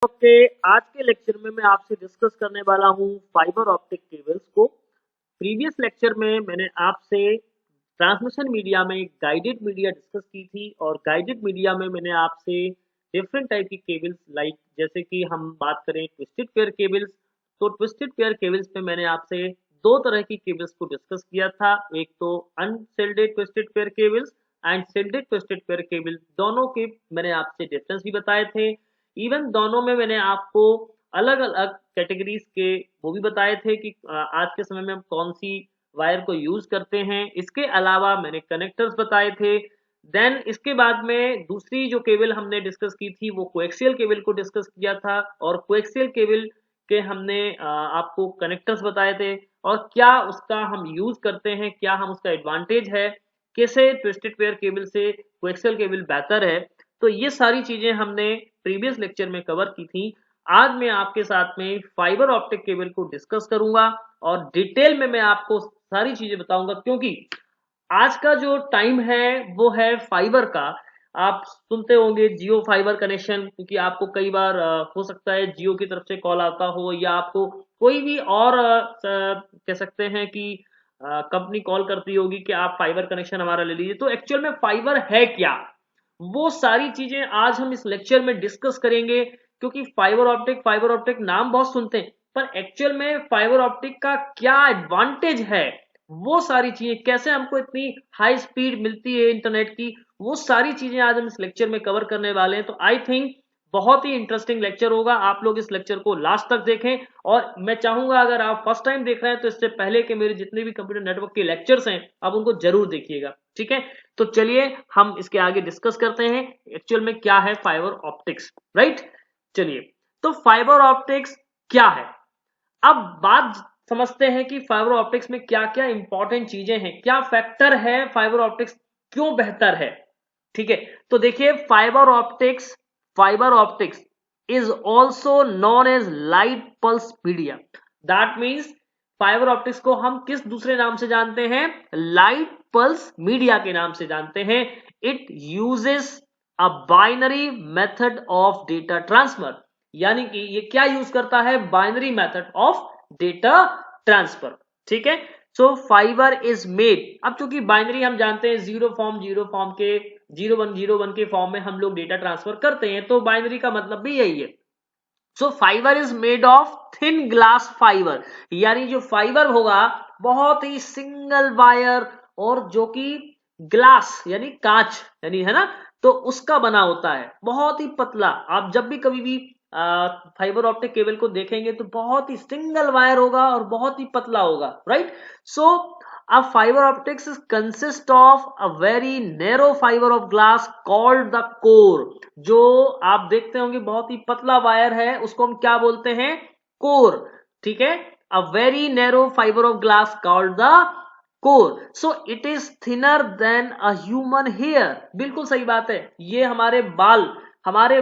Okay, आज के lecture में मैं आपसे डिस्कस करने वाला हूँ फाइबर ऑप्टिक केबल्स को। प्रीवियस लेक्चर में मैंने आपसे ट्रांसमिशन मीडिया में गाइडेड मीडिया डिस्कस की थी और गाइडेड मीडिया में मैंने आपसे डिफरेंट टाइप की केबल्स लाइक जैसे कि हम बात करें ट्विस्टेड पेयर केबल्स, तो ट्विस्टेड पेयर केबल्स में मैंने आपसे दो तरह की केबल्स को डिस्कस किया था। एक तो unshielded twisted pair cables and shielded twisted pair cables, दोनों के मैंने आपसे डिफरेंस भी बताए थे। इवन दोनों में मैंने आपको अलग अलग कैटेगरीज के वो भी बताए थे कि आज के समय में हम कौन सी वायर को यूज करते हैं। इसके अलावा मैंने कनेक्टर्स बताए थे। देन इसके बाद में दूसरी जो केबल हमने डिस्कस की थी वो कोएक्सियल केबल को डिस्कस किया था और कोएक्सियल केबल के हमने आपको कनेक्टर्स बताए थे और क्या उसका हम यूज करते हैं, क्या हम उसका एडवांटेज है, कैसे ट्विस्टेड पेयर केबल से कोएक्सियल केबल बेहतर है। तो ये सारी चीजें हमने प्रीवियस लेक्चर में कवर की थी। आज मैं आपके साथ में फाइबर ऑप्टिक केबल को डिस्कस करूंगा और डिटेल में मैं आपको सारी चीजें बताऊंगा, क्योंकि आज का जो टाइम है वो है फाइबर का। आप सुनते होंगे जियो फाइबर कनेक्शन, क्योंकि आपको कई बार हो सकता है जियो की तरफ से कॉल आता हो या आपको कोई भी और कह सकते हैं कि कंपनी कॉल करती होगी कि आप फाइबर कनेक्शन हमारा ले लीजिए। तो एक्चुअल में फाइबर है क्या, वो सारी चीजें आज हम इस लेक्चर में डिस्कस करेंगे। क्योंकि फाइबर ऑप्टिक नाम बहुत सुनते हैं, पर एक्चुअल में फाइबर ऑप्टिक का क्या एडवांटेज है, वो सारी चीजें कैसे हमको इतनी हाई स्पीड मिलती है इंटरनेट की, वो सारी चीजें आज हम इस लेक्चर में कवर करने वाले हैं। तो आई थिंक बहुत ही इंटरेस्टिंग लेक्चर होगा। आप लोग इस लेक्चर को लास्ट तक देखें और मैं चाहूंगा अगर आप फर्स्ट टाइम देख रहे हैं तो इससे पहले के मेरे जितने भी कंप्यूटर नेटवर्क के लेक्चर्स हैं आप उनको जरूर देखिएगा, ठीक है। तो चलिए हम इसके आगे डिस्कस करते हैं एक्चुअल में क्या है फाइबर ऑप्टिक्स, राइट। चलिए, तो फाइबर ऑप्टिक्स क्या है, अब बात समझते हैं कि फाइबर ऑप्टिक्स में क्या क्या इंपॉर्टेंट चीजें हैं, क्या फैक्टर है, फाइबर ऑप्टिक्स क्यों बेहतर है। ठीक है, तो देखिए fibre optics is also known as light pulse media. That means fibre optics को हम किस दूसरे नाम से जानते हैं, लाइट पल्स मीडिया के नाम से जानते हैं। It uses a binary method of data transfer, यानी कि ये क्या यूज करता है, binary method of data transfer, ठीक है। सो फाइबर इज मेड, अब चूंकि बाइनरी हम जानते हैं जीरो फॉर्म के 0101 के फॉर्म में हम लोग डेटा ट्रांसफर करते हैं, तो बाइनरी का मतलब भी यही है। So fibre is made of thin glass fibre, यानी जो फाइबर होगा बहुत ही सिंगल वायर और जो कि ग्लास यानी कांच यानी है ना, तो उसका बना होता है, बहुत ही पतला। आप जब भी कभी भी फाइबर ऑप्टिक केबल को देखेंगे तो बहुत ही सिंगल वायर होगा और बहुत ही पतला होगा, right. So a fiber optics is consist of a very narrow fiber of glass called the core। जो आप देखते होंगे बहुत ही पतला वायर है उसको हम क्या बोलते हैं, कोर, ठीक है। a very narrow fiber of glass called the core, so it is thinner than a human hair। बिल्कुल सही बात है, ये हमारे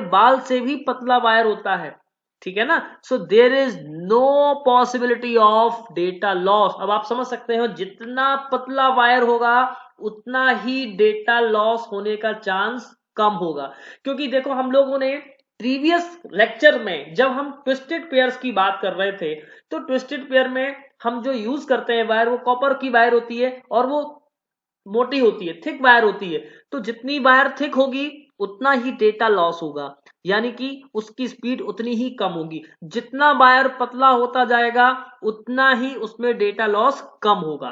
बाल से भी पतला वायर होता है, ठीक है ना। So there is no possibility of data loss. अब आप समझ सकते हो जितना पतला वायर होगा उतना ही डेटा लॉस होने का चांस कम होगा। क्योंकि देखो हम लोगों ने प्रीवियस लेक्चर में जब हम ट्विस्टेड पेयर्स की बात कर रहे थे, तो ट्विस्टेड पेयर में हम जो यूज करते हैं वायर वो कॉपर की वायर होती है और वो मोटी होती है, थिक वायर होती है। तो जितनी वायर थिक होगी उतना ही डेटा लॉस होगा, यानी कि उसकी स्पीड उतनी ही कम होगी। जितना वायर पतला होता जाएगा उतना ही उसमें डेटा लॉस कम होगा।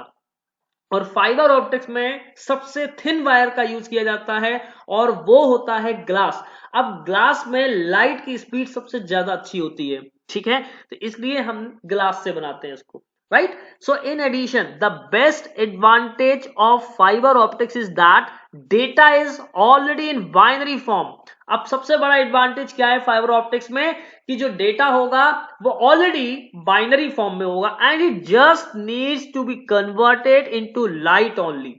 और फाइबर ऑप्टिक्स में सबसे थिन वायर का यूज किया जाता है और वो होता है ग्लास। अब ग्लास में लाइट की स्पीड सबसे ज्यादा अच्छी होती है, ठीक है, तो इसलिए हम ग्लास से बनाते हैं इसको, right। So in addition, the best advantage of fiber optics is that data is already in binary form। अब सबसे बड़ा एडवांटेज क्या है फाइबर ऑप्टिक्स में, कि जो डेटा होगा वो ऑलरेडी बाइनरी फॉर्म में होगा and it just needs to be converted into light only,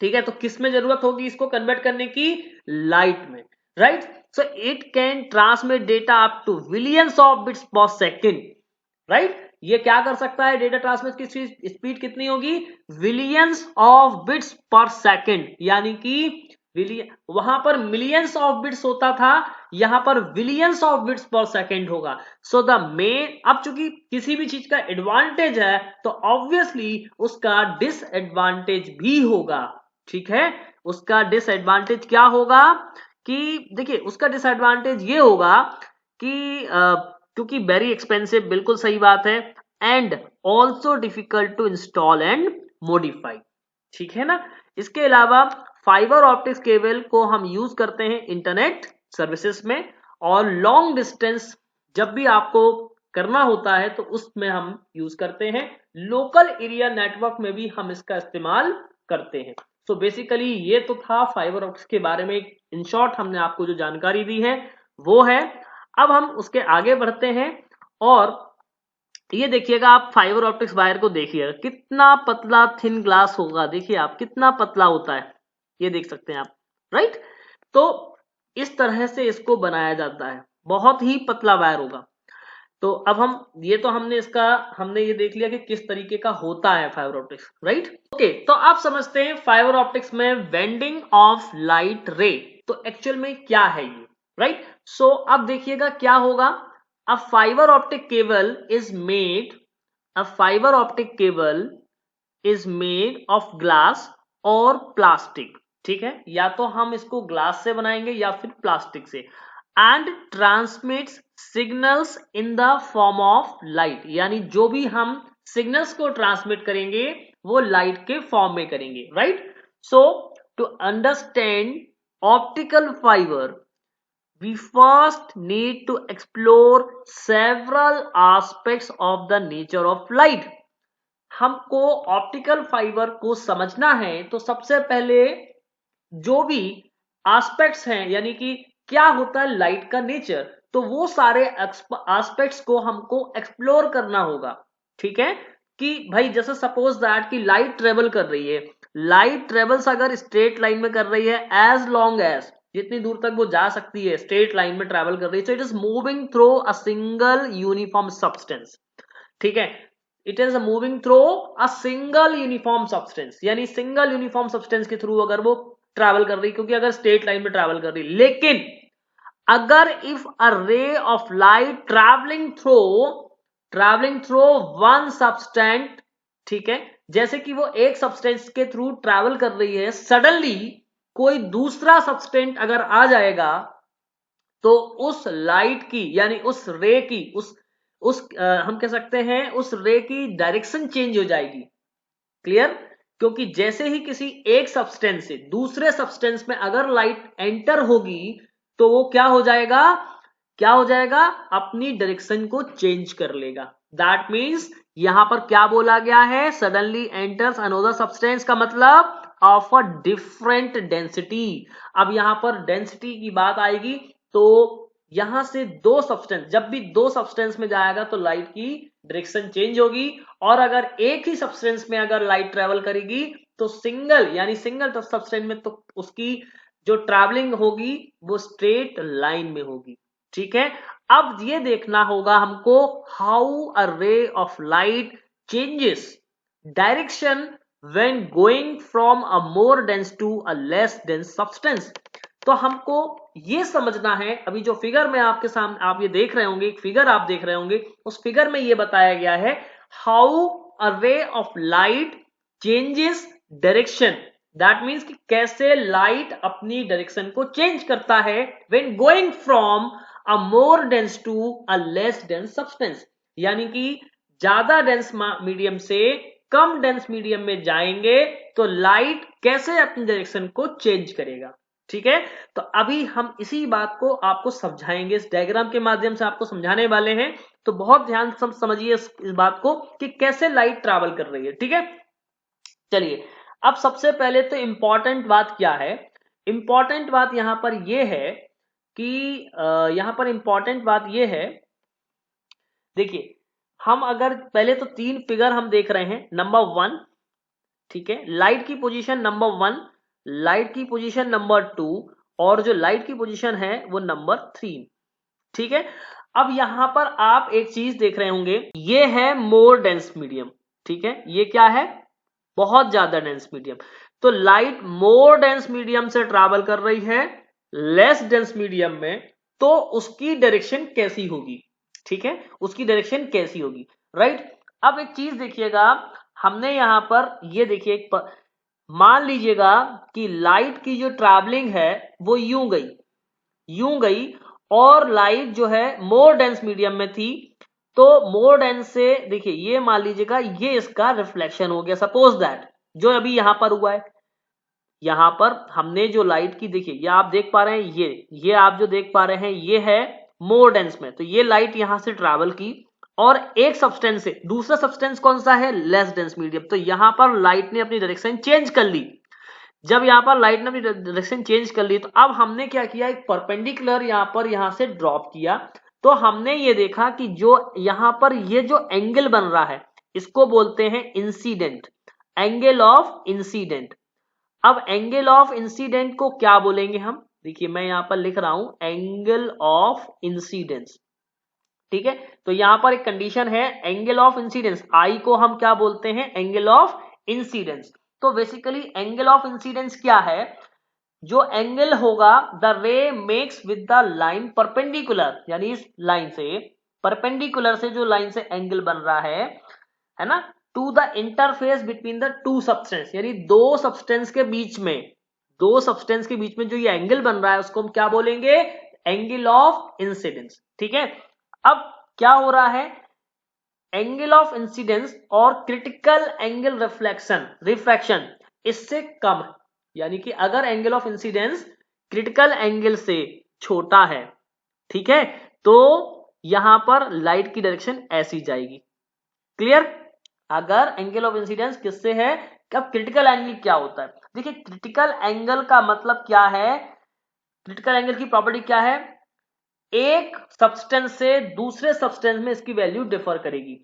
ठीक है। तो किस में जरूरत होगी इसको कन्वर्ट करने की, लाइट में, right. So it can transmit data up to billions of bits per second, right. ये क्या कर सकता है, डेटा ट्रांसमिट की स्पीड कितनी होगी, billions of bits per second, यानी कि वहां पर मिलियंस ऑफ बिट्स होता था, यहां पर billions of bits per second होगा। सो द मेन, अब चूंकि किसी भी चीज का एडवांटेज है तो ऑब्वियसली उसका डिसएडवांटेज भी होगा। ठीक है, उसका डिसएडवांटेज क्या होगा कि देखिए, उसका डिसएडवांटेज ये होगा कि क्योंकि वेरी एक्सपेंसिव, बिल्कुल सही बात है, and also difficult to install and modify. ठीक है ना। इसके अलावा फाइबर ऑप्टिक्स केबल को हम यूज करते हैं इंटरनेट सर्विसेज में, और लॉन्ग डिस्टेंस जब भी आपको करना होता है तो उसमें हम यूज करते हैं। लोकल एरिया नेटवर्क में भी हम इसका इस्तेमाल करते हैं। सो बेसिकली ये तो था फाइबर ऑप्टिक्स के बारे में, इन शॉर्ट हमने आपको जो जानकारी दी है वो है। अब हम उसके आगे बढ़ते हैं, और ये देखिएगा, आप फाइबर ऑप्टिक्स वायर को देखिएगा, कितना पतला थिन ग्लास होगा, देखिए आप कितना पतला होता है, ये देख सकते हैं आप, राइट। तो इस तरह से इसको बनाया जाता है, बहुत ही पतला वायर होगा। तो अब हम ये तो हमने ये देख लिया कि किस तरीके का होता है फाइबर ऑप्टिक्स, राइट। ओके, तो आप समझते हैं फाइबर ऑप्टिक्स में वेंडिंग ऑफ लाइट रे, तो एक्चुअल में क्या है ये, राइट। सो अब देखिएगा क्या होगा। A fiber optic cable is made, a fiber optic cable is made of glass और प्लास्टिक। ठीक है, या तो हम इसको ग्लास से बनाएंगे या फिर प्लास्टिक से, and transmits signals in the form of light, यानी जो भी हम सिग्नल्स को ट्रांसमिट करेंगे वो लाइट के फॉर्म में करेंगे, right. So to understand optical fibre, we first need to explore several aspects of the nature of light। हमको ऑप्टिकल फाइबर को समझना है तो सबसे पहले जो भी एस्पेक्ट्स हैं, यानी कि क्या होता है लाइट का नेचर, तो वो सारे एस्पेक्ट्स को हमको एक्सप्लोर करना होगा। ठीक है, कि भाई जैसे सपोज दैट कि लाइट ट्रेवल कर रही है, लाइट ट्रेवल्स अगर स्ट्रेट लाइन में कर रही है, एज लॉन्ग एज जितनी दूर तक वो जा सकती है स्ट्रेट लाइन में ट्रेवल कर रही है, तो it is moving through a single uniform substance. ठीक है, it is moving through a single uniform substance, यानी सिंगल यूनिफॉर्म सब्सटेंस के थ्रू अगर वो ट्रैवल कर रही, क्योंकि अगर स्ट्रेट लाइन में ट्रैवल कर रही, लेकिन अगर if a ray of light travelling through one substance, ठीक है, जैसे कि वो एक सब्सटेंस के थ्रू ट्रैवल कर रही है, सडनली कोई दूसरा सब्सटेंट अगर आ जाएगा तो उस लाइट की, यानी उस रे की, हम कह सकते हैं उस रे की डायरेक्शन चेंज हो जाएगी। क्लियर, क्योंकि जैसे ही किसी एक सब्सटेंस से दूसरे सब्सटेंस में अगर लाइट एंटर होगी तो वो क्या हो जाएगा, अपनी डायरेक्शन को चेंज कर लेगा। दैट मीन्स यहां पर क्या बोला गया है, सडनली एंटर्स अनदर सब्सटेंस, का मतलब ऑफ अ डिफरेंट डेंसिटी। अब यहां पर डेंसिटी की बात आएगी तो यहां से दो सब्सटेंस, जब भी दो सब्सटेंस में जाएगा तो लाइट की डायरेक्शन चेंज होगी, और अगर एक ही सब्सटेंस में अगर लाइट ट्रेवल करेगी तो सिंगल सब्सटेंस में तो उसकी जो ट्रैवलिंग होगी वो स्ट्रेट लाइन में होगी। ठीक है, अब ये देखना होगा हमको, how a ray of light changes direction when going from a more dense to a less dense substance. तो हमको ये समझना है, अभी जो फिगर में आपके सामने आप ये देख रहे होंगे, एक फिगर आप देख रहे होंगे, उस फिगर में ये बताया गया है how a ray of light changes direction. That means कि कैसे लाइट अपनी डायरेक्शन को चेंज करता है when going from a more dense to a less dense substance, यानी कि ज्यादा डेंस मीडियम से कम डेंस मीडियम में जाएंगे तो लाइट कैसे अपनी डायरेक्शन को चेंज करेगा। ठीक है, तो अभी हम इसी बात को आपको समझाएंगे, इस डायग्राम के माध्यम से आपको समझाने वाले हैं। तो बहुत ध्यान से समझिए इस बात को कि कैसे लाइट ट्रैवल कर रही है। ठीक है, चलिए अब सबसे पहले तो इंपॉर्टेंट बात क्या है, इंपॉर्टेंट बात यहां पर यह है कि यहां पर इंपॉर्टेंट बात यह है, देखिए हम अगर पहले तो तीन फिगर हम देख रहे हैं, नंबर 1, ठीक है, लाइट की पोजीशन नंबर 1, लाइट की पोजीशन नंबर 2, और जो लाइट की पोजीशन है वो नंबर 3। ठीक है, अब यहां पर आप एक चीज देख रहे होंगे, ये है मोर डेंस मीडियम। ठीक है, ये क्या है, बहुत ज्यादा डेंस मीडियम। तो लाइट मोर डेंस मीडियम से ट्रैवल कर रही है लेस डेंस मीडियम में, तो उसकी डायरेक्शन कैसी होगी, ठीक है, उसकी डायरेक्शन कैसी होगी, राइट। अब एक चीज देखिएगा, हमने यहां पर ये देखिए मान लीजिएगा कि लाइट की जो ट्रैवलिंग है वो यूं गई और लाइट जो है मोर डेंस मीडियम में थी, तो मोर डेंस से देखिए ये मान लीजिएगा ये इसका रिफ्लेक्शन हो गया, सपोज दैट जो अभी यहां पर हुआ है, यहां पर हमने जो लाइट की देखिए ये आप देख पा रहे हैं, ये आप जो देख पा रहे हैं ये है मोर डेंस में, तो ये लाइट यहां से ट्रैवल की और एक सब्सटेंस से दूसरा सब्सटेंस कौन सा है, लेस डेंस मीडियम, तो यहां पर लाइट ने अपनी डायरेक्शन चेंज कर ली। जब यहां पर लाइट ने अपनी डायरेक्शन चेंज कर ली तो अब हमने क्या किया, एक परपेंडिकुलर यहां से ड्रॉप किया, तो हमने ये देखा कि जो यहां पर ये जो एंगल बन रहा है इसको बोलते हैं इंसिडेंट, एंगल ऑफ इंसिडेंट। अब एंगल ऑफ इंसिडेंट को क्या बोलेंगे हम, देखिए मैं यहां पर लिख रहा हूं एंगल ऑफ इंसिडेंस, ठीक है। तो यहां पर एक कंडीशन है एंगल ऑफ इंसिडेंस, आई को हम क्या बोलते हैं, एंगल ऑफ इंसिडेंस। तो बेसिकली एंगल ऑफ इंसिडेंस क्या है, जो एंगल होगा द रे makes with the line perpendicular, यानी इस लाइन से परपेंडिकुलर से जो लाइन से एंगल बन रहा है ना, to the interface between the two substance, यानी दो सब्सटेंस के बीच में जो ये एंगल बन रहा है उसको हम क्या बोलेंगे, एंगल ऑफ इंसिडेंस, ठीक है। अब क्या हो रहा है, एंगल ऑफ इंसिडेंस और क्रिटिकल एंगल रिफ्रैक्शन इससे कम है, यानी कि अगर angle of incidence critical angle से छोटा है, ठीक है, तो यहां पर लाइट की डायरेक्शन ऐसी जाएगी, क्लियर। अगर एंगल ऑफ इंसिडेंस किससे है, अब क्रिटिकल एंगल क्या होता है, देखिए क्रिटिकल एंगल का मतलब क्या है, क्रिटिकल एंगल की प्रॉपर्टी क्या है, एक सब्सटेंस से दूसरे सब्सटेंस में इसकी वैल्यू डिफर करेगी,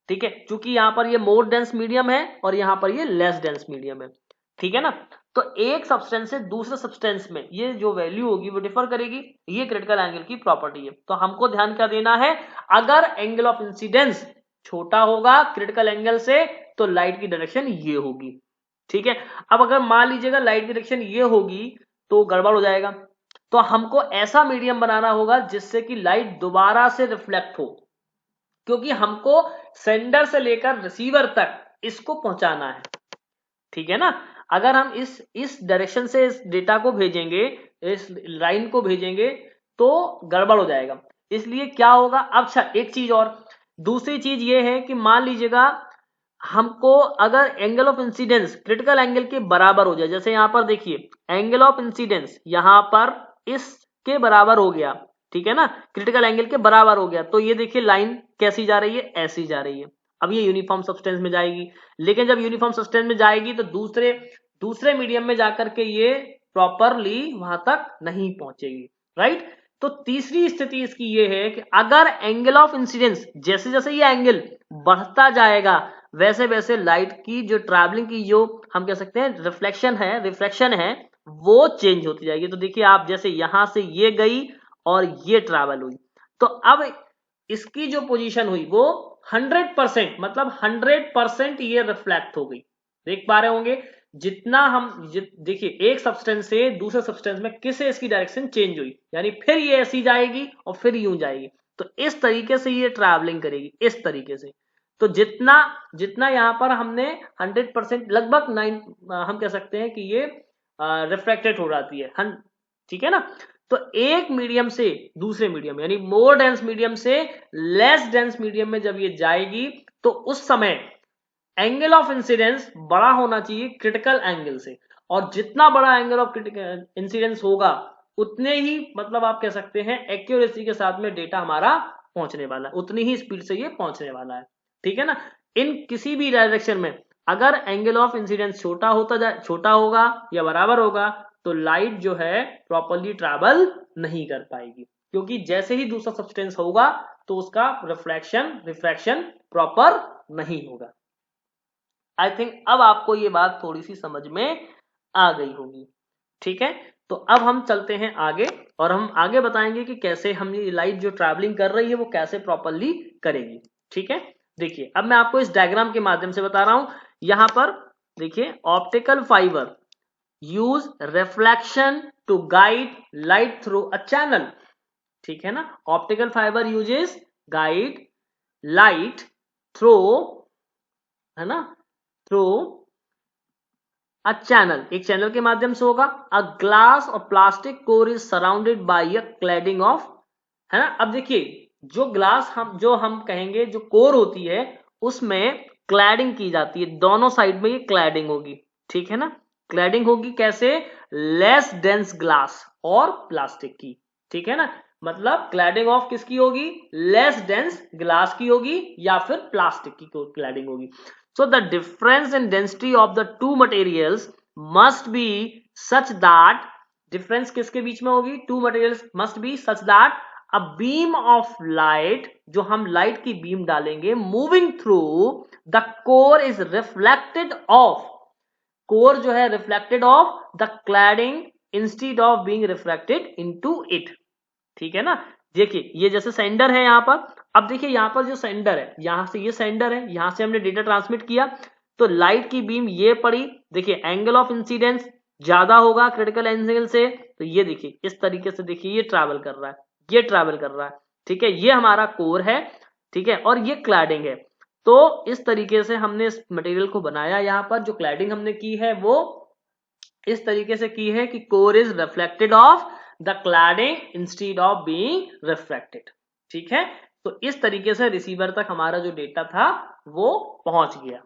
ठीक है, क्योंकि यहां पर ये मोर डेंस मीडियम है और यहां पर ये लेस डेंस मीडियम है, ठीक है ना। तो एक सब्सटेंस से दूसरे सब्सटेंस में ये जो वैल्यू होगी वो डिफर करेगी, ये क्रिटिकल एंगल की प्रॉपर्टी है। तो हमको ध्यान क्या देना है, अगर एंगल ऑफ इंसिडेंस छोटा होगा क्रिटिकल एंगल से तो लाइट की डायरेक्शन ये होगी, ठीक है। अब अगर मान लीजिएगा लाइट की डायरेक्शन ये होगी तो गड़बड़ हो जाएगा, तो हमको ऐसा मीडियम बनाना होगा जिससे कि लाइट दोबारा से रिफ्लेक्ट हो, क्योंकि हमको सेंडर से लेकर रिसीवर तक इसको पहुंचाना है, ठीक है ना। अगर हम इस डायरेक्शन से इस डेटा को भेजेंगे, इस लाइन को भेजेंगे तो गड़बड़ हो जाएगा, इसलिए क्या होगा। अच्छा एक चीज और, दूसरी चीज ये है कि मान लीजिएगा हमको अगर angle of incidence critical angle के बराबर हो जाए, जैसे यहां पर देखिए एंगल ऑफ इंसिडेंस यहां पर इसके बराबर हो गया, ठीक है ना, क्रिटिकल एंगल के बराबर हो गया, तो ये देखिए लाइन कैसी जा रही है, ऐसी जा रही है। अब ये यूनिफॉर्म सब्सटेंस में जाएगी, लेकिन जब यूनिफॉर्म सब्सटेंस में जाएगी तो दूसरे मीडियम में जाकर के ये प्रॉपरली वहां तक नहीं पहुंचेगी, राइट। तो तीसरी स्थिति इसकी ये है कि अगर एंगल ऑफ इंसिडेंस जैसे जैसे ये एंगल बढ़ता जाएगा वैसे वैसे लाइट की जो ट्रैवलिंग की जो हम कह सकते हैं रिफ्लेक्शन है वो चेंज होती जाएगी। तो देखिए आप जैसे यहां से ये गई और ये ट्रैवल हुई, तो अब इसकी जो पोजीशन हुई वो 100% मतलब 100% ये रिफ्लेक्ट हो गई, देख पा रहे होंगे। जितना हम देखिए एक सब्सटेंस से दूसरे सब्सटेंस में किसे इसकी डायरेक्शन चेंज हुई, यानी फिर ये ऐसी जाएगी और फिर यूं जाएगी, तो इस तरीके से ये ट्रैवलिंग करेगी, इस तरीके से। तो जितना जितना यहाँ पर हमने 100% लगभग 9 हम कह सकते हैं कि ये रिफ्रैक्टेड हो जाती है, ठीक है ना। तो एक मीडियम से दूसरे मीडियम यानी मोर डेंस मीडियम से लेस डेंस मीडियम में जब ये जाएगी तो उस समय एंगल ऑफ इंसिडेंस बड़ा होना चाहिए क्रिटिकल एंगल से, और जितना बड़ा एंगल ऑफ क्रिटिकल इंसिडेंस होगा उतने ही मतलब आप कह सकते हैं एक्यूरेसी के साथ में डेटा हमारा पहुंचने वाला है, उतनी ही स्पीड से ये पहुंचने वाला है, ठीक है ना। इन किसी भी डायरेक्शन में अगर एंगल ऑफ इंसिडेंस छोटा होगा या बराबर होगा तो लाइट जो है प्रॉपरली ट्रैवल नहीं कर पाएगी, क्योंकि जैसे ही दूसरा सब्सटेंस होगा तो उसका रिफ्रैक्शन प्रॉपर नहीं होगा। आई थिंक अब आपको ये बात थोड़ी सी समझ में आ गई होगी, ठीक है। तो अब हम चलते हैं आगे और हम आगे बताएंगे कि कैसे हम ये लाइट जो ट्रैवलिंग कर रही है वो कैसे प्रॉपरली करेगी, ठीक है। देखिए अब मैं आपको इस डायग्राम के माध्यम से बता रहा हूं, यहां पर देखिए optical fibre use reflection to guide light through a channel, ठीक है ना। Optical fibre uses guide light through, है ना, थ्रू अ चैनल, एक चैनल के माध्यम से होगा। अ ग्लास और plastic core is surrounded by a cladding of, है ना। अब देखिए जो ग्लास हम कहेंगे जो कोर होती है उसमें क्लैडिंग की जाती है, दोनों साइड में ये क्लैडिंग होगी, ठीक है ना। क्लैडिंग होगी कैसे, लेस डेंस ग्लास और प्लास्टिक की, ठीक है ना। मतलब क्लैडिंग ऑफ किसकी होगी, लेस डेंस ग्लास की होगी या फिर प्लास्टिक की क्लैडिंग होगी। So the difference in density of the two materials must be such that, difference किसके बीच में होगी, two materials must be such that a beam of light, जो हम लाइट की बीम डालेंगे, moving through the core is reflected off, core जो है reflected off the cladding instead of being refracted into it, ठीक है ना। देखिए ये जैसे सेंडर है यहाँ पर, अब देखिए यहाँ पर जो सेंडर है, यहां से ये सेंडर है, यहां से हमने डेटा ट्रांसमिट किया, तो लाइट की बीम ये पड़ी, देखिए एंगल ऑफ इंसिडेंस ज्यादा होगा क्रिटिकल एंगल से, तो ये देखिए इस तरीके से, देखिए ये ट्रैवल कर रहा है, ये ट्रैवल कर रहा है, ठीक है। ये हमारा कोर है, ठीक है, और ये क्लैडिंग है। तो इस तरीके से हमने इस मटेरियल को बनाया, यहाँ पर जो क्लैडिंग हमने की है वो इस तरीके से की है कि core is reflected of the cladding instead of being reflected, ठीक है। तो इस तरीके से रिसीवर तक हमारा जो डेटा था वो पहुंच गया।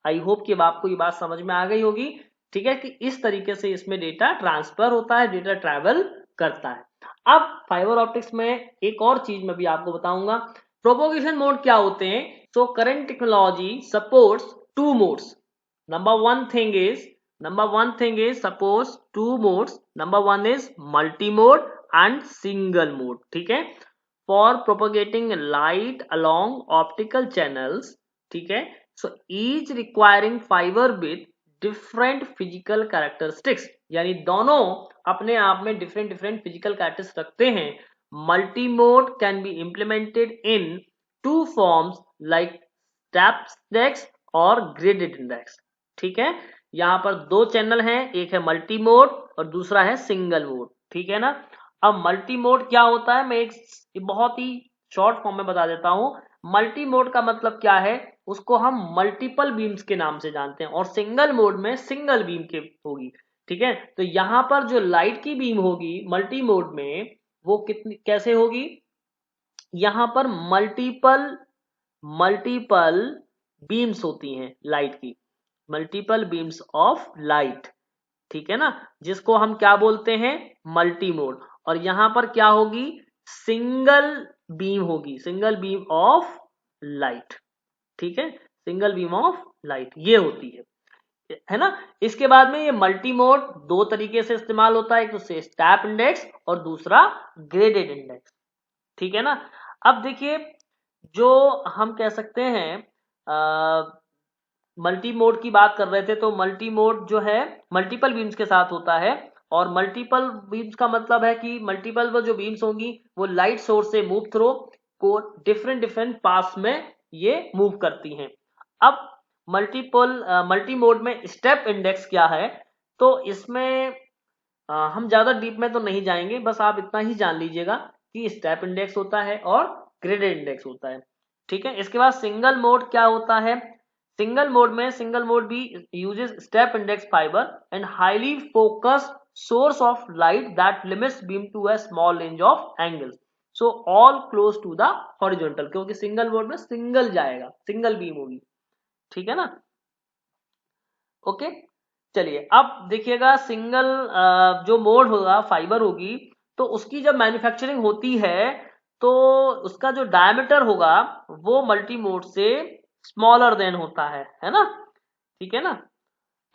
आई होप कि अब आपको ये बात समझ में आ गई होगी, ठीक है, कि इस तरीके से इसमें डेटा ट्रांसफर होता है, डेटा ट्रैवल करता है। अब फाइबर ऑप्टिक्स में एक और चीज मैं भी आपको बताऊंगा, प्रोपोगेशन मोड क्या होते हैं। So current technology supports two modes. number one thing is suppose two modes, number one is multi mode and single mode, ठीक है, for propagating light along optical channels, ठीक है। so each requiring fiber with different physical characteristics, यानी दोनों अपने आप में different physical characteristics रखते हैं। multi mode can be implemented in two forms like step index और graded index, ठीक है। यहाँ पर दो चैनल हैं, एक है मल्टी मोड और दूसरा है सिंगल मोड, ठीक है ना। अब मल्टी मोड क्या होता है, मैं एक बहुत ही शॉर्ट फॉर्म में बता देता हूं। मल्टी मोड का मतलब क्या है, उसको हम मल्टीपल बीम्स के नाम से जानते हैं, और सिंगल मोड में सिंगल बीम के होगी, ठीक है। तो यहाँ पर जो लाइट की बीम होगी मल्टी मोड में वो कितनी कैसे होगी, यहाँ पर मल्टीपल बीम्स होती हैं लाइट की, मल्टीपल बीम्स ऑफ लाइट, ठीक है ना, जिसको हम क्या बोलते हैं, मल्टी मोड। और यहां पर क्या होगी, सिंगल बीम होगी, सिंगल बीम ऑफ लाइट, ठीक है, सिंगल बीम ऑफ लाइट ये होती है ना। इसके बाद में ये मल्टी मोड दो तरीके से इस्तेमाल होता है, एक तो स्टेप इंडेक्स और दूसरा ग्रेडेड इंडेक्स, ठीक है ना। अब देखिए जो हम कह सकते हैं मल्टी मोड की बात कर रहे थे, तो मल्टी मोड जो है मल्टीपल बीम्स के साथ होता है, और मल्टीपल बीम्स का मतलब है कि मल्टीपल वो जो बीम्स होंगी वो लाइट सोर्स से मूव थ्रू को डिफरेंट पाथ्स में ये मूव करती हैं। अब मल्टी मोड में स्टेप इंडेक्स क्या है, तो इसमें हम ज्यादा डीप में तो नहीं जाएंगे, बस आप इतना ही जान लीजिएगा कि स्टेप इंडेक्स होता है और ग्रेडेड इंडेक्स होता है, ठीक है। इसके बाद सिंगल मोड क्या होता है, सिंगल मोड भी uses step index fibre and highly focused source of light that limits beam to a small range of angles, so all close to the horizontal, क्योंकि सिंगल मोड में single जाएगा, single beam होगी, ठीक है ना। Okay, चलिए अब देखिएगा सिंगल जो मोड होगा फाइबर होगी, तो उसकी जब मैन्युफैक्चरिंग होती है तो उसका जो डायमीटर होगा वो मल्टी मोड से स्मॉलर देन होता है ना, ठीक है ना।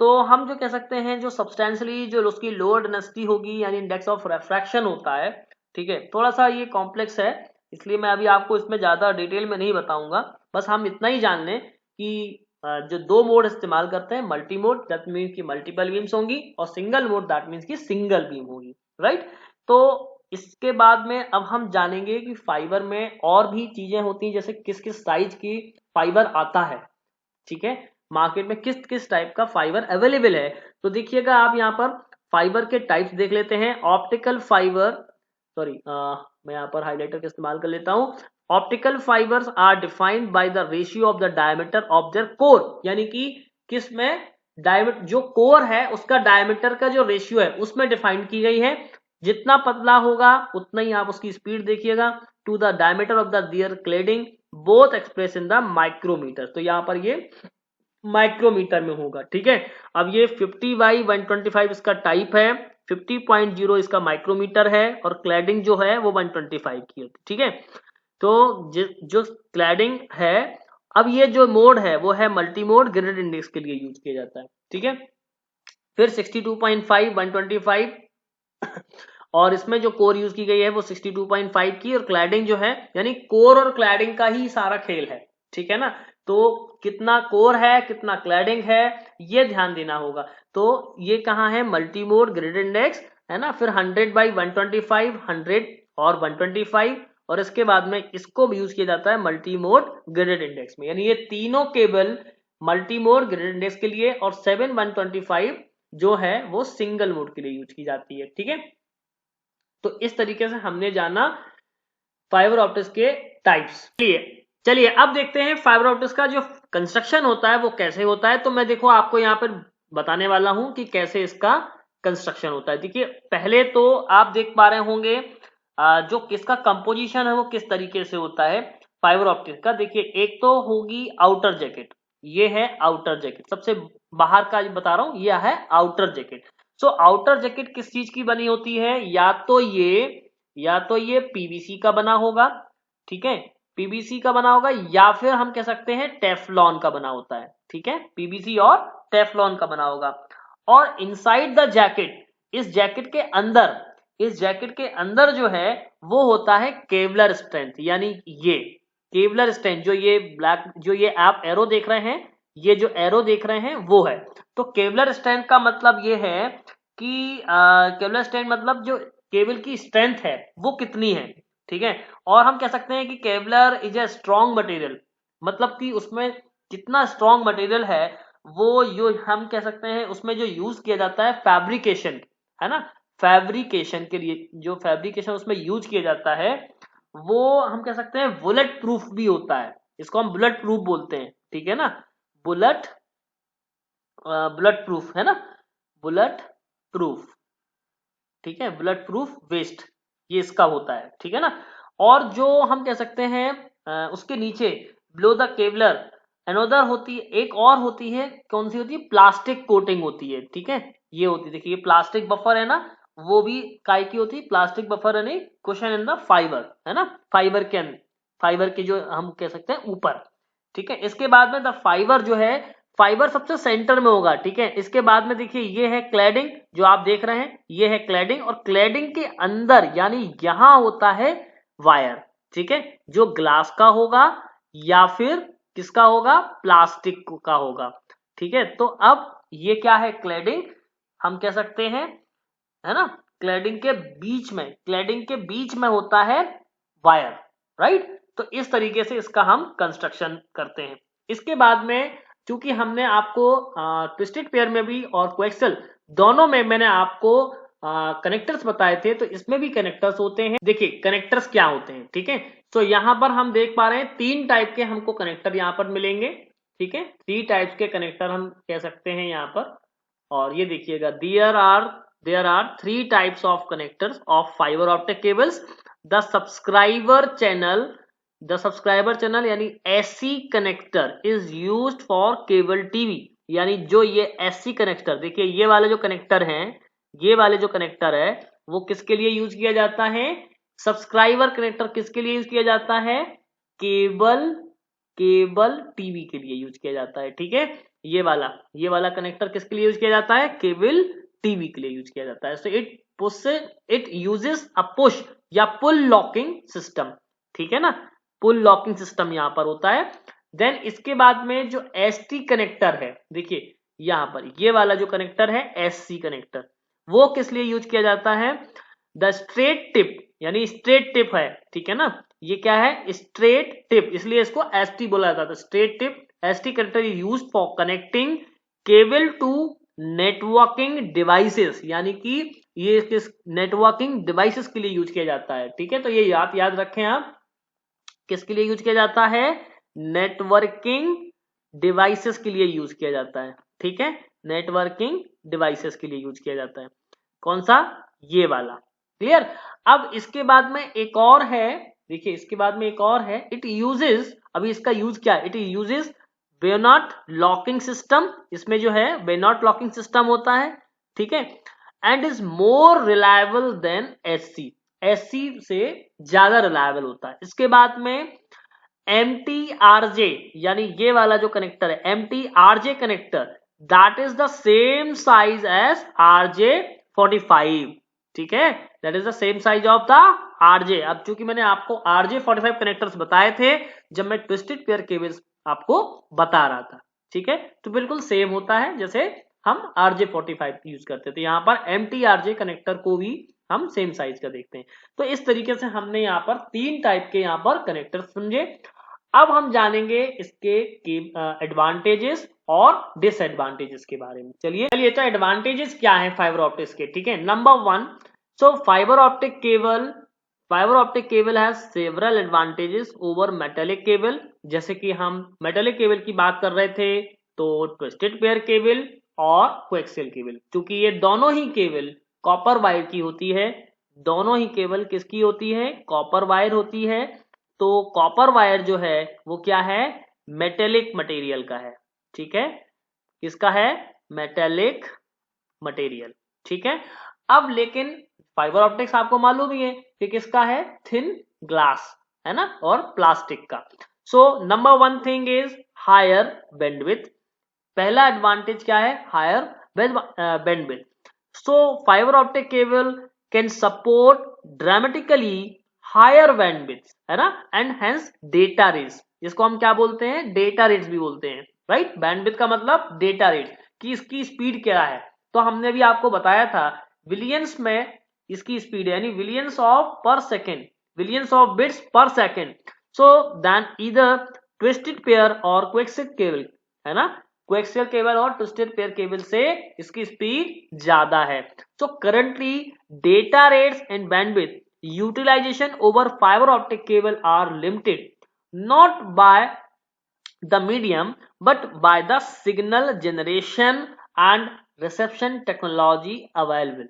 तो हम जो कह सकते हैं जो सब्सटेंशियली जो उसकी लोअर डेंसिटी होगी यानी इंडेक्स ऑफ रिफ्रैक्शन होता है, ठीक है, थोड़ा सा ये कॉम्प्लेक्स है, इसलिए मैं अभी आपको इसमें ज्यादा डिटेल में नहीं बताऊंगा, बस हम इतना ही जान लें कि जो दो मोड इस्तेमाल करते हैं, मल्टी मोड दैट मीन्स की मल्टीपल बीम्स होंगी, और सिंगल मोड दैट मीन्स की सिंगल बीम होगी, राइट। तो इसके बाद में अब हम जानेंगे कि फाइबर में और भी चीजें होती हैं, जैसे किस किस साइज की फाइबर आता है, ठीक है। मार्केट में किस किस टाइप का फाइबर अवेलेबल है। तो देखिएगा आप यहाँ पर फाइबर के टाइप्स देख लेते हैं। ऑप्टिकल फाइबर, सॉरी मैं यहाँ पर हाइलाइटर का इस्तेमाल कर लेता हूँ। Optical fibres are defined by the ratio of the diameter of their core, यानी कि किस में डायमीटर, जो कोर है उसका डायमीटर का जो रेशियो है उसमें डिफाइंड की गई है। जितना पतला होगा उतना ही आप उसकी स्पीड देखिएगा। To the diameter of the their cladding both express in the micrometre, तो यहाँ पर ये माइक्रोमीटर में होगा, ठीक है। अब ये 50/125 इसका टाइप है, 50.0 इसका माइक्रोमीटर है और क्लैडिंग जो है वो 125 की है, ठीक है। तो जो क्लैडिंग है, अब ये जो मोड है वो है मल्टी मोड, ग्रेड इंडेक्स के लिए यूज किया जाता है, ठीक है। फिर 62.5 125 और इसमें जो कोर यूज की गई है वो 62.5 की, और क्लैडिंग जो है यानी कोर और क्लैडिंग का ही सारा खेल है, ठीक है ना। तो कितना कोर है कितना क्लैडिंग है ये ध्यान देना होगा। तो ये कहाँ है, मल्टी मोड ग्रिड इंडेक्स है ना। फिर 100/125 100 और 125, और इसके बाद में इसको यूज किया जाता है मल्टी मोड ग्रिड इंडेक्स में, यानी ये तीनों cable multi mode grid index के लिए और 7/125 जो है वो सिंगल मोड के लिए यूज की जाती है, ठीक है। तो इस तरीके से हमने जाना फाइबर ऑप्टिक्स के टाइप्स। चलिए अब देखते हैं फाइबर ऑप्टिक्स का जो कंस्ट्रक्शन होता है वो कैसे होता है। तो मैं देखो आपको यहाँ पर बताने वाला हूं कि कैसे इसका कंस्ट्रक्शन होता है। देखिए पहले तो आप देख पा रहे होंगे जो किसका कंपोजिशन है वो किस तरीके से होता है फाइबर ऑप्टिक्स का। देखिए एक तो होगी आउटर जैकेट, ये है आउटर जैकेट, सबसे बाहर का बता रहा हूं, यह है outer jacket. So outer jacket किस चीज की बनी होती है, या तो ये पीवीसी का बना होगा, ठीक है, पीवीसी का बना होगा, या फिर हम कह सकते हैं टेफ्लॉन का बना होता है, ठीक है, पीवीसी और टेफ्लॉन का बना होगा। और इनसाइड द जैकेट, इस जैकेट के अंदर जो है वो होता है केवलर स्ट्रेंथ, यानी ये केवलर स्ट्रेंथ जो ये ब्लैक, जो ये आप एरो देख रहे हैं, ये जो एरो देख रहे हैं वो है। तो केवलर स्ट्रेंथ का मतलब ये है कि केवलर स्ट्रेंथ मतलब जो केबल की स्ट्रेंथ है वो कितनी है, ठीक है। और हम कह सकते हैं कि Kevlar is a strong material, मतलब कि उसमें कितना स्ट्रॉन्ग मटेरियल है वो, जो हम कह सकते हैं उसमें जो यूज किया जाता है फैब्रिकेशन, है ना, फैब्रिकेशन के लिए जो फैब्रिकेशन उसमें यूज किया जाता है वो हम कह सकते हैं बुलेट प्रूफ भी होता है, इसको हम बुलेट प्रूफ बोलते हैं, ठीक है ना, बुलेट प्रूफ है ना, बुलेट प्रूफ, ठीक है, बुलेट प्रूफ वेस्ट ये इसका होता है, ठीक है ना। और जो हम कह सकते हैं उसके नीचे बिलो द केवलर अनोदर होती है, एक और होती है, कौन सी होती है, प्लास्टिक कोटिंग होती है, ठीक है, ये होती है, देखिए ये प्लास्टिक बफर है ना, वो भी काय की होती है, प्लास्टिक बफर यानी कुशन इन द फाइबर, है ना, फाइबर के अंदर, फाइबर के जो हम कह सकते हैं ऊपर, ठीक है। इसके बाद में द फाइबर जो है, फाइबर सबसे सेंटर में होगा, ठीक है। इसके बाद में देखिए ये है क्लैडिंग जो आप देख रहे हैं, ये है क्लैडिंग, और क्लैडिंग के अंदर यानी यहां होता है वायर, ठीक है, जो ग्लास का होगा या फिर किसका होगा, प्लास्टिक का होगा, ठीक है। तो अब ये क्या है, क्लैडिंग हम कह सकते हैं, है ना, क्लैडिंग के बीच में होता है वायर, राइट। तो इस तरीके से इसका हम कंस्ट्रक्शन करते हैं। इसके बाद में चूंकि हमने आपको ट्विस्टेड पेयर में भी और कोएक्सियल दोनों में मैंने आपको कनेक्टर्स बताए थे, तो इसमें भी कनेक्टर्स होते हैं। देखिए कनेक्टर्स क्या होते हैं, ठीक है। तो यहां पर हम देख पा रहे हैं 3 टाइप के हमको कनेक्टर यहां पर मिलेंगे, ठीक है, 3 टाइप्स के कनेक्टर हम कह सकते हैं यहां पर। और ये देखिएगा there are 3 types of connectors of fiber optic cables. The subscriber channel यानी SC connector is used for cable TV, यानी जो ये SC कनेक्टर, देखिए ये वाले जो कनेक्टर हैं, ये वाले जो कनेक्टर है वो किसके लिए यूज किया जाता है, सब्सक्राइबर कनेक्टर किसके लिए यूज किया जाता है, केबल टीवी के लिए यूज किया जाता है, ठीक है। ये वाला कनेक्टर किसके लिए यूज किया जाता है, केबल टीवी के लिए यूज किया जाता है। So it uses a push या पुल लॉकिंग सिस्टम, ठीक है ना, पुल लॉकिंग सिस्टम यहां पर होता है। देन इसके बाद में जो एसटी कनेक्टर है, देखिए यहां पर ये वाला जो कनेक्टर है एससी कनेक्टर, वो किस लिए यूज किया जाता है, द स्ट्रेट टिप, यानी स्ट्रेट टिप है, ठीक है ना, ये क्या है, स्ट्रेट टिप, इसलिए इसको एसटी बोला जाता है, straight tip ST connector use for connecting cable to networking devices, यानी कि ये किस नेटवर्किंग डिवाइसेस के लिए यूज किया जाता है। ठीक है, तो ये याद रखें आप, किसके लिए यूज किया जाता है, नेटवर्किंग डिवाइसेस के लिए यूज किया जाता है। ठीक है, नेटवर्किंग डिवाइसेस के लिए यूज किया जाता है। कौन सा, ये वाला। क्लियर। अब इसके बाद में एक और है, देखिए इसके बाद में एक और है, इट यूजेस, अभी इसका यूज क्या है, इट यूजेस बेनॉट लॉकिंग सिस्टम, इसमें जो है बेनॉट लॉकिंग सिस्टम होता है। ठीक है, and is more reliable then SC, SC से ज्यादा रिलायबल होता है। इसके बाद में MTRJ, यानी ये वाला जो कनेक्टर है MTRJ connector, that is the same size as RJ45। ठीक है, that is the same size of the RJ। अब चूंकि मैंने आपको RJ45 कनेक्टर्स बताए थे जब मैं ट्विस्टेड पेयर केबल्स आपको बता रहा था। ठीक है, तो बिल्कुल सेम होता है जैसे हम RJ45 यूज करते थे, यहाँ पर MTRJ कनेक्टर को भी हम सेम साइज का देखते हैं। तो इस तरीके से हमने यहाँ पर 3 टाइप के यहाँ पर कनेक्टर समझे। अब हम जानेंगे इसके एडवांटेजेस और डिसएडवांटेजेस के बारे में। चलिए तो एडवांटेजेस क्या है फाइबर ऑप्टिक्स के। ठीक है, number 1, so fibre optic cable has several advantages over metallic cable. जैसे कि हम मेटेलिक केबल की बात कर रहे थे, तो ट्विस्टेड पेयर केबल और कोएक्सियल केबल, क्योंकि ये दोनों ही केबल कॉपर वायर की होती है, दोनों ही केबल किसकी होती है, कॉपर वायर होती है। तो कॉपर वायर जो है वो क्या है, मेटेलिक मटेरियल का है। ठीक है, किसका है, मेटेलिक मटेरियल। ठीक है, अब लेकिन फाइबर ऑप्टिक्स आपको मालूम ही है कि किसका है, थिन ग्लास है ना, और प्लास्टिक का। So number 1 thing is higher bandwidth. पहला एडवांटेज क्या है, higher bandwidth. So fibre optic cable can support dramatically higher bandwidth, है ना, एंड हेंस डेटा रेट्स, जिसको हम क्या बोलते हैं, डेटा रेट्स भी बोलते हैं, राइट। बैंडविड्थ का मतलब डेटा रेट, कि इसकी स्पीड क्या है। तो हमने भी आपको बताया था विलियंस में इसकी स्पीड है, यानी billions of per second, billions of bits per second. So then either twisted pair और कोएक्सियल केबल, है ना, कोएक्सियल केबल और ट्विस्टेड पेयर केबल से इसकी स्पीड ज्यादा है। So currently data rates and bandwidth utilization over fiber optic cable are limited not by the medium but by the signal generation and reception technology available।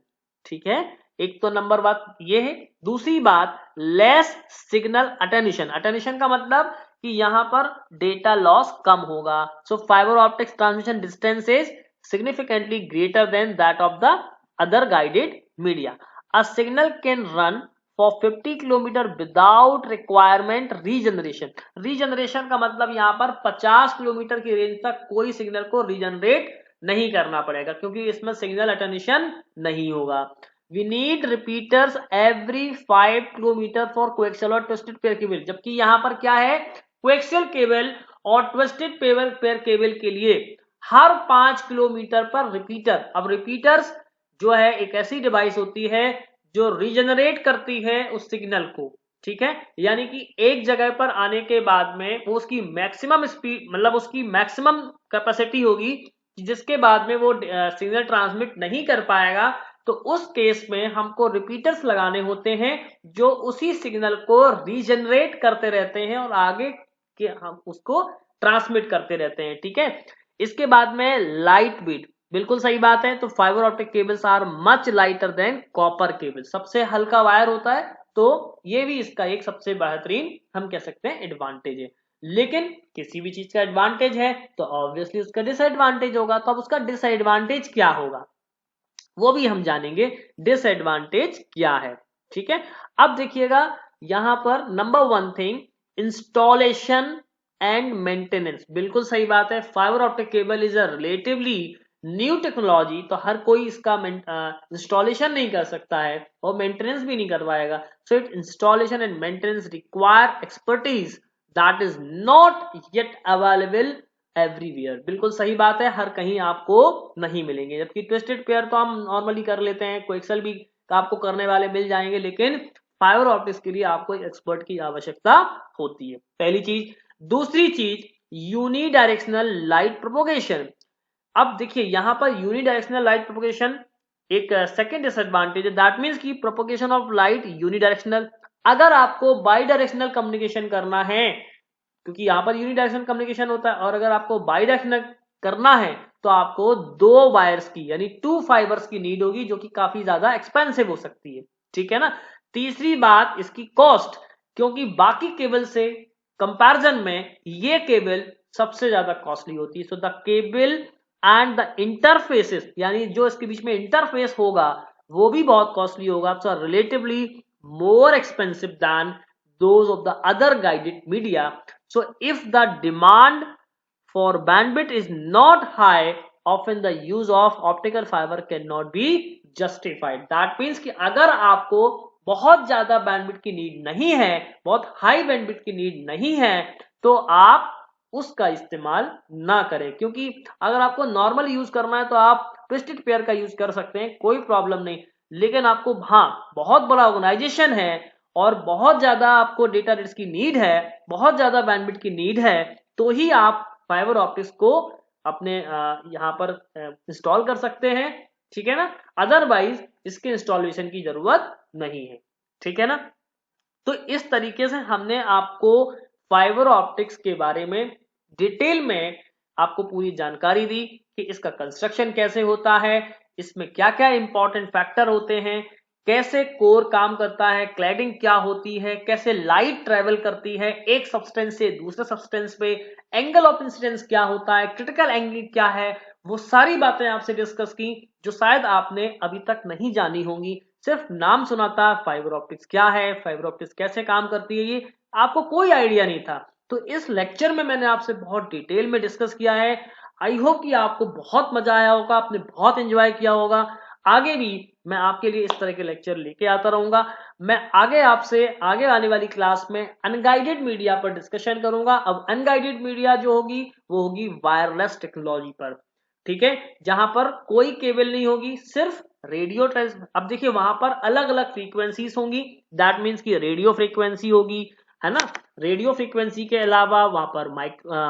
ठीक है, एक तो number बात ये है। दूसरी बात, लेस सिग्नल अटेन्यूएशन, अटेन्यूएशन का मतलब कि यहां पर डेटा लॉस कम होगा। So fibre optics transmission distance is significantly greater than that of the other guided media. A signal can run for 50 kilometre without requirement regeneration. Regeneration का मतलब यहाँ पर 50 किलोमीटर की रेंज तक कोई सिग्नल को रीजनरेट नहीं करना पड़ेगा, क्योंकि इसमें सिग्नल अटेन्यूएशन नहीं होगा। We need repeaters every 5 kilometre for coaxial और ट्विस्टेड पेयर केबल, जबकि यहाँ पर क्या है, कोएक्सियल केबल और ट्विस्टेड पेयर केबल के लिए हर 5 किलोमीटर पर रिपीटर। अब रिपीटर्स जो है एक ऐसी डिवाइस होती है जो रीजनरेट करती है उस सिग्नल को। ठीक है, यानी कि एक जगह पर आने के बाद में वो उसकी मैक्सिमम स्पीड, मतलब उसकी मैक्सिमम कैपेसिटी होगी, जिसके बाद में वो सिग्नल ट्रांसमिट नहीं कर पाएगा। तो उस केस में हमको रिपीटर्स लगाने होते हैं जो उसी सिग्नल को रीजनरेट करते रहते हैं और आगे के हम उसको ट्रांसमिट करते रहते हैं। ठीक है, इसके बाद में लाइट वेट, बिल्कुल सही बात है। तो fibre optic cables are much lighter than copper cable, सबसे हल्का वायर होता है। तो ये भी इसका एक सबसे बेहतरीन हम कह सकते हैं एडवांटेज है। लेकिन किसी भी चीज का एडवांटेज है तो ऑब्वियसली उसका डिसएडवांटेज होगा। तो अब उसका डिसएडवांटेज क्या होगा वो भी हम जानेंगे, डिसएडवांटेज क्या है। ठीक है, अब देखिएगा यहां पर number 1 thing, installation and maintenance. बिल्कुल सही बात है, fibre optic cable is a relatively new technology, तो हर कोई इसका इंस्टॉलेशन नहीं कर सकता है और मेंटेनेंस भी नहीं कर पाएगा। So it installation and maintenance require expertise that is not yet available everywhere. बिल्कुल सही बात है, हर कहीं आपको नहीं मिलेंगे। जबकि ट्विस्टेड पेयर तो हम नॉर्मली कर लेते हैं, कोएक्सियल भी आपको करने वाले मिल जाएंगे, लेकिन फाइबर ऑप्टिक्स के लिए आपको एक एक्सपर्ट की आवश्यकता होती है, पहली चीज। दूसरी चीज, यूनिडायरेक्शनल लाइट प्रोपोगेशन। अब देखिए यहां पर यूनिडायरेक्शनल लाइट प्रोपोगेशन एक सेकेंड डिसएडवांटेज है, दैट मीन्स की प्रोपोगेशन ऑफ लाइट यूनिडायरेक्शनल। अगर आपको बाई डायरेक्शनल कम्युनिकेशन करना है, क्योंकि यहां पर यूनिडायरेक्शनल कम्युनिकेशन होता है, और अगर आपको बाई डायरेक्शनल करना है तो आपको 2 वायर्स की यानी 2 फाइबर्स की नीड होगी, जो कि काफी ज्यादा एक्सपेंसिव हो सकती है, ठीक है ना। तीसरी बात इसकी कॉस्ट, क्योंकि बाकी केबल से कंपैरिजन में ये केबल सबसे ज्यादा कॉस्टली होती है। So the cable and the interfaces, यानी जो इसके बीच में इंटरफेस होगा वो भी बहुत कॉस्टली होगा, so relatively more expensive than those of the other guided media. So if the demand for bandwidth is not high, often the use of optical fiber cannot be justified. That means कि अगर आपको बहुत ज्यादा bandwidth की need नहीं है, बहुत high bandwidth की नीड नहीं है, तो आप उसका इस्तेमाल ना करें। क्योंकि अगर आपको नॉर्मल यूज करना है तो आप ट्विस्टेड पेयर का यूज कर सकते हैं, कोई प्रॉब्लम नहीं। लेकिन आपको हाँ बहुत बड़ा ऑर्गेनाइजेशन है और बहुत ज्यादा आपको डेटा रेट्स की नीड है, बहुत ज्यादा बैंडविड्थ की नीड है, तो ही आप फाइबर ऑप्टिक्स को अपने यहाँ पर इंस्टॉल कर सकते हैं, ठीक है ना। अदरवाइज इसके इंस्टॉलेशन की जरूरत नहीं है, ठीक है ना। तो इस तरीके से हमने आपको फाइबर ऑप्टिक्स के बारे में डिटेल में आपको पूरी जानकारी दी कि इसका कंस्ट्रक्शन कैसे होता है, इसमें क्या क्या इंपॉर्टेंट फैक्टर होते हैं, कैसे कोर काम करता है, क्लैडिंग क्या होती है, कैसे लाइट ट्रेवल करती है एक सब्सटेंस से दूसरे सब्सटेंस पे, एंगल ऑफ इंसिडेंस क्या होता है, क्रिटिकल एंगल क्या है, वो सारी बातें आपसे डिस्कस की जो शायद आपने अभी तक नहीं जानी होंगी। सिर्फ नाम सुना था, फाइबर ऑप्टिक्स क्या है, फाइबर ऑप्टिक्स कैसे काम करती है, ये आपको कोई आइडिया नहीं था। तो इस लेक्चर में मैंने आपसे बहुत डिटेल में डिस्कस किया है। आई होप कि आपको बहुत मजा आया होगा, आपने बहुत एंजॉय किया होगा। आगे भी मैं आपके लिए इस तरह के लेक्चर लेके आता रहूंगा। मैं आगे आपसे आगे आने वाली क्लास में अनगाइडेड मीडिया पर डिस्कशन करूंगा। अब अनगाइडेड मीडिया जो होगी वो होगी वायरलेस टेक्नोलॉजी पर, ठीक है, जहां पर कोई केबल नहीं होगी, सिर्फ रेडियो ट्रांस। अब देखिए वहां पर अलग अलग फ्रीक्वेंसीज होंगी, दैट मीन्स की रेडियो फ्रीक्वेंसी होगी, है ना। रेडियो फ्रीक्वेंसी के अलावा वहां पर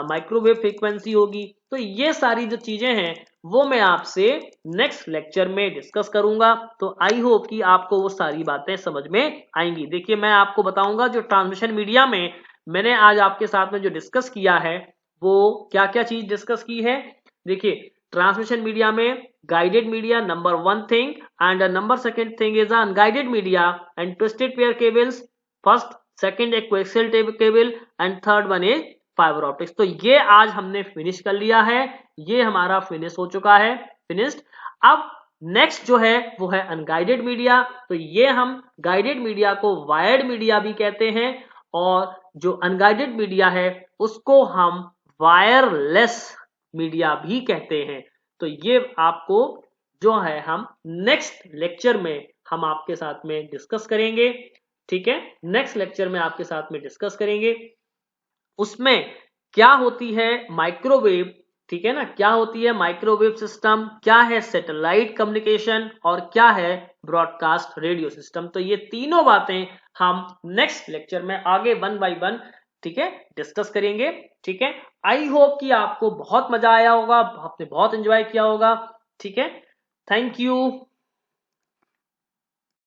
माइक्रोवेव फ्रीक्वेंसी होगी। तो ये सारी जो चीजें हैं वो मैं आपसे नेक्स्ट लेक्चर में डिस्कस करूंगा। तो आई होप कि आपको वो सारी बातें समझ में आएंगी। देखिए मैं आपको बताऊंगा जो ट्रांसमिशन मीडिया में मैंने आज आपके साथ में जो डिस्कस किया है वो क्या क्या चीज डिस्कस की है। देखिए ट्रांसमिशन मीडिया में guided media number 1 thing, and number second thing is unguided media and twisted pair cables, first second एक coaxial cable, and third one is fibre optics. तो ये आज हमने फिनिश कर लिया है, ये हमारा फिनिश हो चुका है, फिनिश्ड। अब नेक्स्ट जो है वो है अनगाइडेड मीडिया। तो ये हम गाइडेड मीडिया को वायर्ड मीडिया भी कहते हैं, और जो अनगाइडेड मीडिया है उसको हम वायरलेस मीडिया भी कहते हैं। तो ये आपको जो है हम नेक्स्ट लेक्चर में हम आपके साथ में डिस्कस करेंगे, ठीक है। नेक्स्ट लेक्चर में आपके साथ में डिस्कस करेंगे उसमें क्या होती है माइक्रोवेव, ठीक है ना, क्या होती है माइक्रोवेव सिस्टम, क्या है सैटेलाइट कम्युनिकेशन, और क्या है ब्रॉडकास्ट रेडियो सिस्टम। तो ये तीनों बातें हम नेक्स्ट लेक्चर में आगे 1 बाय 1, ठीक है, डिस्कस करेंगे, ठीक है। आई होप कि आपको बहुत मजा आया होगा, आपने बहुत एंजॉय किया होगा, ठीक है। Thank you.